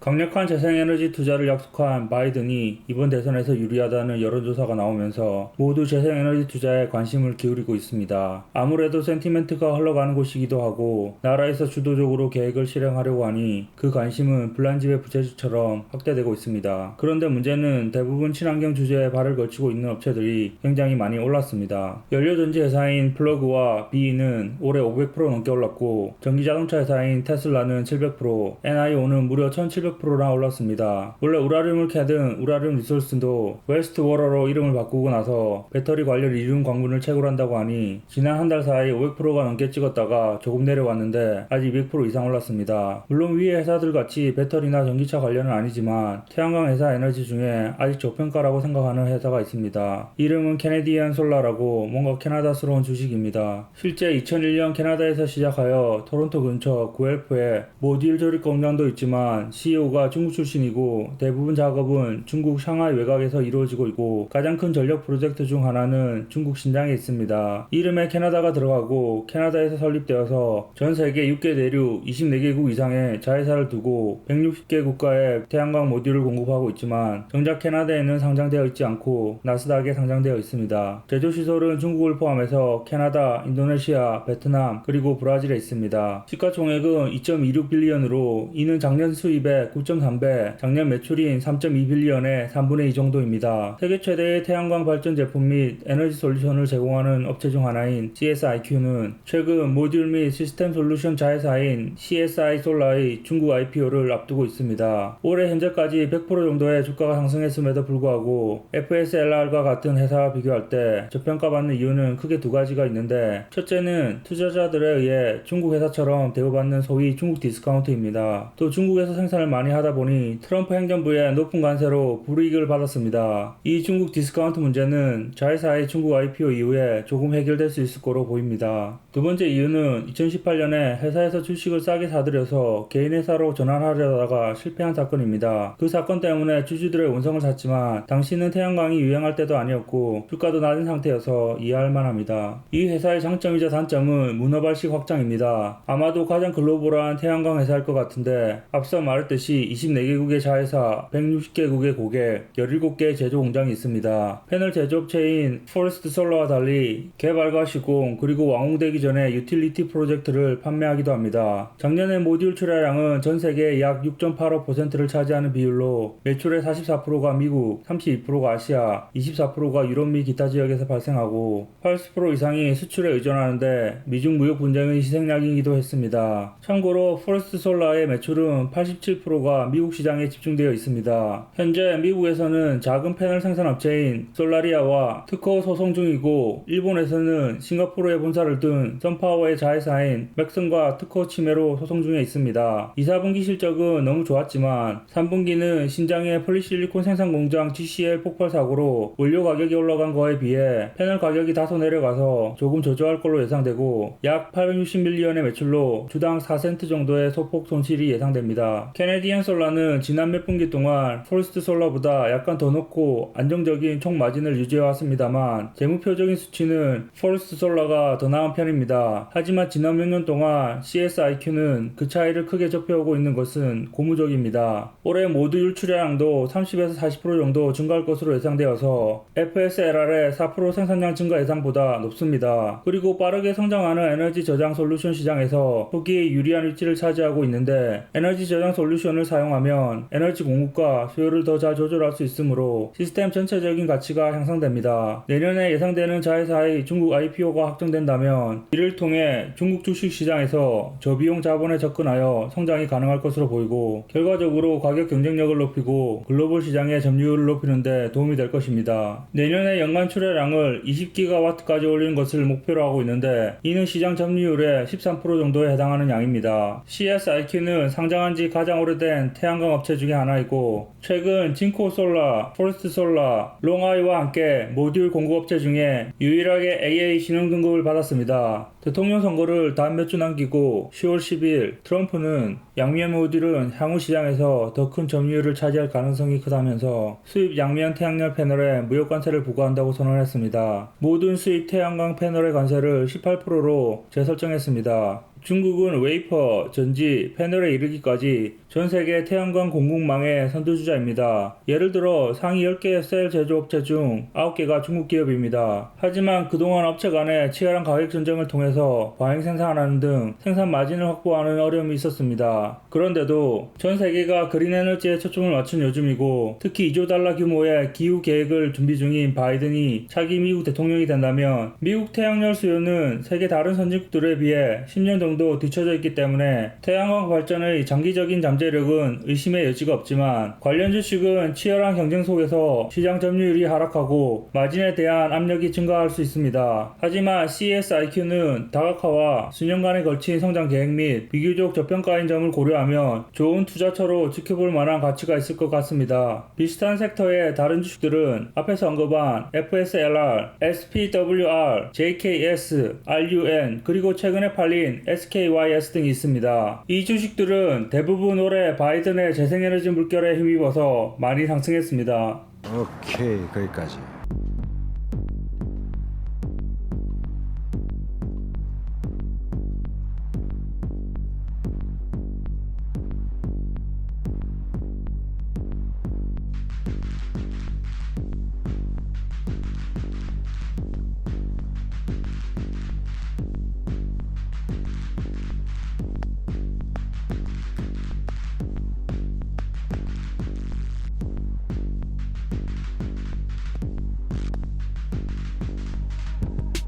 강력한 재생에너지 투자를 약속한 바이든이 이번 대선에서 유리하다는 여론조사가 나오면서 모두 재생에너지 투자에 관심을 기울이고 있습니다. 아무래도 센티멘트가 흘러가는 곳이기도 하고 나라에서 주도적으로 계획을 실행하려고 하니 그 관심은 불난집의 부채질처럼 확대되고 있습니다. 그런데 문제는 대부분 친환경 주제에 발을 걸치고 있는 업체들이 굉장히 많이 올랐습니다. 연료전지 회사인 플러그와 BE는 올해 500% 넘게 올랐고 전기자동차 회사인 테슬라는 700%, NIO는 무려 1700%나 올랐습니다. 원래 우라늄을 캐든 우라늄 리소스도 웨스트워러로 이름을 바꾸고 나서 배터리 관련 리튬 광분을 채굴한다고 하니 지난 한 달 사이 500%가 넘게 찍었다가 조금 내려왔는데 아직 200% 이상 올랐습니다. 물론 위의 회사들 같이 배터리나 전기차 관련은 아니지만 태양광 회사 에너지 중에 아직 저평가라고 생각하는 회사가 있습니다. 이름은 캐네디안 솔라라고 뭔가 캐나다스러운 주식입니다. 실제 2001년 캐나다에서 시작하여 토론토 근처 구엘프에 모듈 조립 공장도 있지만 CEO가 중국 출신이고 대부분 작업은 중국 상하이 외곽에서 이루어지고 있고 가장 큰 전력 프로젝트 중 하나는 중국 신장에 있습니다. 이름에 캐나다가 들어가고 캐나다에서 설립되어서 전 세계 6개 대륙 24개국 이상의 자회사를 두고 160개 국가에 태양광 모듈을 공급하고 있지만 정작 캐나다에는 상장되어 있지 않고 나스닥에 상장되어 있습니다. 제조시설은 중국을 포함해서 캐나다, 인도네시아, 베트남 그리고 브라질에 있습니다. 시가총액은 2.26빌리언으로 이는 작년 수입의 9.3배, 작년 매출인 3.2빌리언의 3분의 2 정도입니다. 세계 최대의 태양광 발전 제품 및 에너지 솔루션을 제공하는 업체 중 하나인 CSIQ는 최근 모듈 및 시스템 솔루션 자회사인 CSI 솔라의 중국 IPO를 앞두고 있습니다. 올해 현재까지 100% 정도의 주가가 상승했음에도 불구하고 FSLR과 같은 회사와 비교할 때 저평가받는 이유는 크게 두 가지가 있는데 첫째는 투자자들에 의해 중국 회사처럼 대우받는 소위 중국 디스카운트입니다. 또 중국에서 생산을 많이 하다 보니 트럼프 행정부의 높은 관세로 불이익을 받았습니다. 이 중국 디스카운트 문제는 자회사의 중국 IPO 이후에 조금 해결될 수 있을 거로 보입니다. 두 번째 이유는 2018년에 회사에서 주식을 싸게 사들여서 개인 회사로 전환하려다가 실패한 사건입니다. 그 사건 때문에 주주들의 원성을 샀지만 당시는 태양광이 유행할 때도 아니었고 주가도 낮은 상태여서 이해할 만합니다. 이 회사의 장점이자 단점은 문어발식 확장입니다. 아마도 가장 글로벌한 태양광 회사일 것 같은데 앞서 말했듯이 24개국의 자회사, 160개국의 고객, 17개의 제조 공장이 있습니다. 패널 제조업체인 포레스트 솔라와 달리 개발과 시공 그리고 완공되기 전에 유틸리티 프로젝트를 판매하기도 합니다. 작년에 모듈 출하량은 전 세계의 약 6.85%를 차지하는 비율로 매출의 44%가 미국, 32%가 아시아, 24%가 유럽 및 기타 지역에서 발생하고 80% 이상이 수출에 의존하는데 미중 무역 분쟁의 희생양이기도 했습니다. 참고로 포레스트 솔라의 매출은 87%가 미국 시장에 집중되어 있습니다. 현재 미국에서는 작은 패널 생산 업체인 솔라리아와 특허 소송 중이고 일본에서는 싱가포르에 본사를 둔 선파워의 자회사인 맥슨과 특허 침해로 소송 중에 있습니다. 2, 4분기 실적은 너무 좋았지만 3분기는 신장의 폴리실리콘 생산 공장 GCL 폭발 사고로 원료 가격이 올라간 거에 비해 패널 가격이 다소 내려가서 조금 저조할 걸로 예상되고 약 860밀리언의 매출로 주당 4센트 정도의 소폭 손실이 예상됩니다. 캐네디안 솔라는 지난 몇 분기 동안 포레스트 솔라보다 약간 더 높고 안정적인 총 마진을 유지해왔습니다만 재무표적인 수치는 포레스트 솔라가 더 나은 편입니다. 하지만 지난 몇 년 동안 CSIQ는 그 차이를 크게 좁혀오고 있는 것은 고무적입니다. 올해 모듈 출하량도 30에서 40% 정도 증가할 것으로 예상되어서 FSLR의 4% 생산량 증가 예상보다 높습니다. 그리고 빠르게 성장하는 에너지 저장 솔루션 시장에서 초기에 유리한 위치를 차지하고 있는데 에너지 저장 솔루션을 사용하면 에너지 공급과 수요를 더 잘 조절할 수 있으므로 시스템 전체적인 가치가 향상됩니다. 내년에 예상되는 자회사의 중국 IPO가 확정된다면 이를 통해 중국 주식 시장에서 저비용 자본에 접근하여 성장이 가능할 것으로 보이고 결과적으로 가격 경쟁력을 높이고 글로벌 시장의 점유율을 높이는 데 도움이 될 것입니다. 내년에 연간 출하량을 20GW까지 올리는 것을 목표로 하고 있는데 이는 시장 점유율의 13% 정도에 해당하는 양입니다. CSIQ는 상장한 지 가장 오래된 태양광 업체 중에 하나이고 최근 진코 솔라, 포레스트 솔라, 롱아이와 함께 모듈 공급업체 중에 유일하게 AA 신용 등급을 받았습니다. 대통령 선거를 단 몇 주 남기고 10월 10일 트럼프는 양미연 모듈은 향후 시장에서 더 큰 점유율을 차지할 가능성이 크다면서 수입 양미연 태양열 패널에 무역 관세를 부과한다고 선언했습니다. 모든 수입 태양광 패널의 관세를 18%로 재설정했습니다. 중국은 웨이퍼, 전지, 패널에 이르기까지 전 세계 태양광 공급망의 선두주자입니다. 예를 들어 상위 10개의 셀 제조업체 중 9개가 중국 기업입니다. 하지만 그동안 업체 간의 치열한 가격 전쟁을 통해서 과잉 생산하는 등 생산 마진을 확보하는 어려움이 있었습니다. 그런데도 전 세계가 그린 에너지에 초점을 맞춘 요즘이고 특히 2조 달러 규모의 기후 계획을 준비 중인 바이든이 차기 미국 대통령이 된다면 미국 태양열 수요는 세계 다른 선진국들에 비해 10년 정도 뒤처져 있기 때문에 태양광 발전의 장기적인 잠재력은 의심의 여지가 없지만 관련 주식은 치열한 경쟁 속에서 시장 점유율이 하락하고 마진에 대한 압력이 증가할 수 있습니다. 하지만 CSIQ는 다각화와 수년간에 걸친 성장 계획 및 비교적 저평가인 점을 고려하면 좋은 투자처로 지켜볼 만한 가치가 있을 것 같습니다. 비슷한 섹터의 다른 주식들은 앞에서 언급한 FSLR, SPWR, JKS, RUN 그리고 최근에 팔린 SKYS 등이 있습니다. 이 주식들은 대부분 올해 바이든의 재생에너지 물결에 힘입어서 많이 상승했습니다. 오케이, 거기까지.